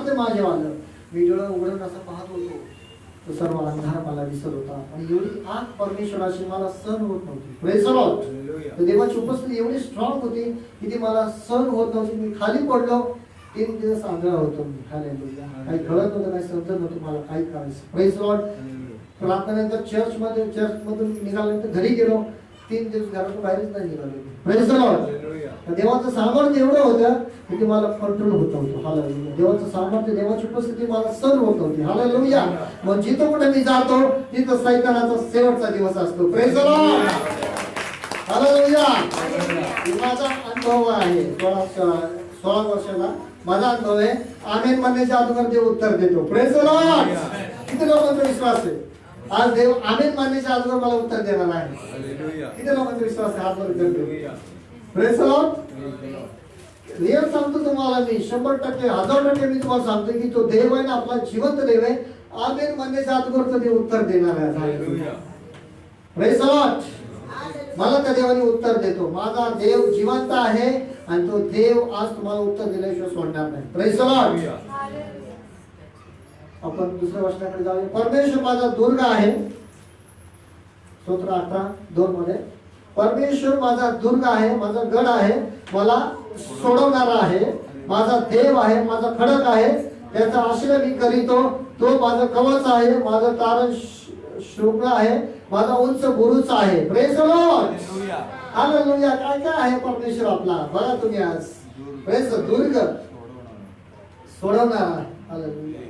सामर्थ्य माझ्यावर आलं. मी डोळं उघडून असं पाहत होतो, तो सर्व अंधार मला दिसत होता आणि एवढी आग परमेश्वराची मला सहन होत नव्हती. Praise the Lord. तर देवाची उपस्थिती एवढी स्ट्रॉंग होती की ती मला सहन होत नव्हती. मी खाली पडलो. 3 दिवस आंधळा होतो मी. हालेलुया. काही कळत नव्हतं, काही समजत नव्हतं मला काय करायचं. Praise the Lord. प्रार्थनेनंतर चर्चमधून निघाल्यानंतर घरी गेलो. 3 दिवस घरातून बाहेरच नाही निघालो. Praise the Lord. देवाचं सामर्थ्य एवढं होतं की ते मला कंट्रोल होत नव्हतं. हालेलुया. देवाचं सामर्थ्य, देवाची उपस्थिती मला सहन होत नव्हती. हालेलुया. मग जिथं कुठे मी जातो तिथं सैतानाचा शेवटचा दिवस असतो. Praise the Lord. हालेलुया. माझा अनुभव आहे 16 वर्षाला माझा अनुभव आहे. आमेन म्हणण्याच्या अगोदर देव उत्तर देतो. Praise the Lord. किती लोकांचा विश्वास आहे आज देव आमेन म्हणण्याच्या अगोदर मला उत्तर देणार आहे? किती लोकांचा विश्वास आहे? हात वर करा. Praise the Lord. रिअल सांगतो तुम्हाला मी, 100%, 1000% मी तुम्हाला सांगतो की तो देव आहे ना, आपला जिवंत देव आहे. आमेन म्हणण्याच्या अगोदर ते उत्तर देणार आहे. Praise the Lord. मला त्या देवाने उत्तर देतो. माझा देव जिवंत आहे आणि तो देव आज तुम्हाला उत्तर दिल्याशिवाय सोडणार नाही. Praise the Lord. आपण दुसऱ्या वचनाकडे जाऊया. परमेश्वर माझा दुर्ग आहे. स्तोत्र 18:2 मध्ये परमेश्वर माझा दुर्ग आहे, माझा गड आहे, मला सोडवणारा आहे, माझा देव आहे, माझा खडक आहे, त्याचा आश्रय मी करीतो. तो माझं कवच आहे, माझं तारण शृंग आहे, माझा उंच बुरुज आहे. Praise the Lord. हालेलुया. काय काय आहे परमेश्वर आपला बघा तुम्ही आज. प्रेज द दुर्ग सोडवणारा. हालेलुया.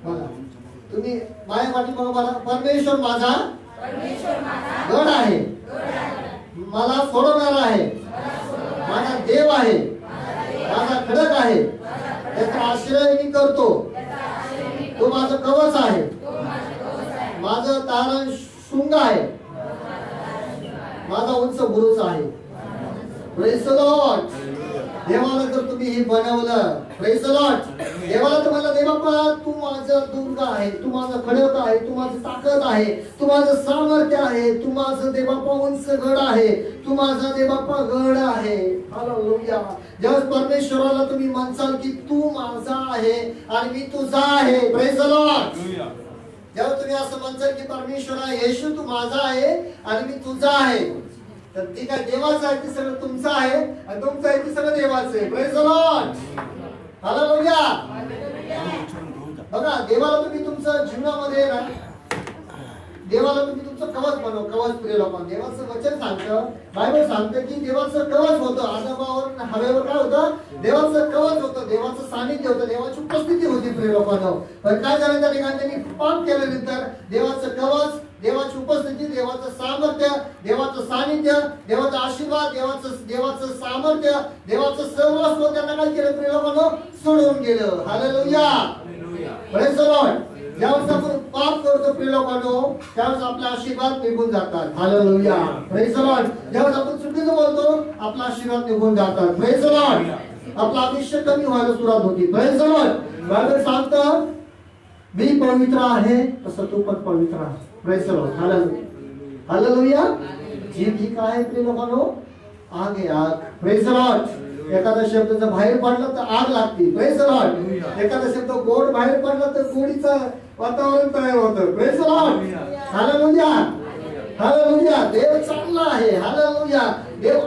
बघा तुम्ही माझ्या पाठीमागे बघा. परमेश्वर माझा गड आहे, मला सोडवणारा आहे, माझा देव आहे, माझा खडक आहे, त्याचा आश्रय मी करतो. तो माझं कवच आहे, माझं तारण शृंग आहे, माझा उंच बुरुज आहे. Praise the Lord. देवाला जर तुम्ही हे बनवलं, प्रेज द लॉर्ड, देवाला तुम्हाला दे बाप्पा तू माझं दुर्ग आहे, तू माझं खडक आहे, तू माझं ताकद आहे, तू माझं सामर्थ्य आहे, तू माझं दे बाप्पा उंच गड आहे, तू माझा दे बाप्पा गड आहे. हालेलुया. जेव्हा परमेश्वराला तुम्ही म्हणसाल की तू माझा आहे आणि मी तुझा आहे. Praise the Lord. जेव्हा तुम्ही असं म्हणसाल की परमेश्वरा येशू तू माझा आहे आणि मी तुझा आहे, तर ती काय देवाचं आहे ते सगळं तुमचं आहे आणि तुमचं आहे ते सगळं देवाचं आहे. Praise the Lord. हालेलुया. बघा देवाला तुम्ही तुमच्या जीवनामध्ये ना, देवाला तुम्ही तुमचं कवच बनव. कवच प्रिय लोकांना देवाचं वचन सांगतं, बायबल सांगतं की देवाचं कवच होतं. आदमावर हवेवर काय होतं? देवाचं कवच होतं, देवाचं सानिध्य होतं, देवाची उपस्थिती होती प्रिय लोकांना. पण काय झालं त्या ठिकाणी? त्यांनी पाप केल्यानंतर देवाचं कवच, देवाची उपस्थिती, देवाचं सामर्थ्य, देवाचं सानिध्य, देवाचा आशीर्वाद, देवाचं सामर्थ्य, देवाचं सर्वस्व त्यांना काय केलं प्रिय लोकांनो? सोडून गेलं. हालेलुया. Praise the Lord. ज्यावेळेस आपण पाप करतो प्रिय लोकांनो, त्यावेळेस आपले आशीर्वाद निघून जातात. हालेलुया. Praise the Lord. ज्यावेळेस आपण चुकीचं बोलतो आपला आशीर्वाद निघून जातात. Praise the Lord. आपलं आयुष्य कमी व्हायला सुरुवात होती. Praise the Lord. बायबल सांगतं मी पवित्र आहे तसं तू पण पवित्र आहे. Praise the Lord. Hallelujah. Hallelujah. जीव ही काय आहे प्रिय लोकांनो? आग आहे, आग. Praise the Lord. एखादा शब्द जर बाहेर पडला तर आग लागते. Praise the Lord. एखादा शब्द गोड बाहेर पडला तर गोडीचं वातावरण तयार होतं. Praise the Lord. Hallelujah. Hallelujah. देव चांगला आहे. हालेलुया. देव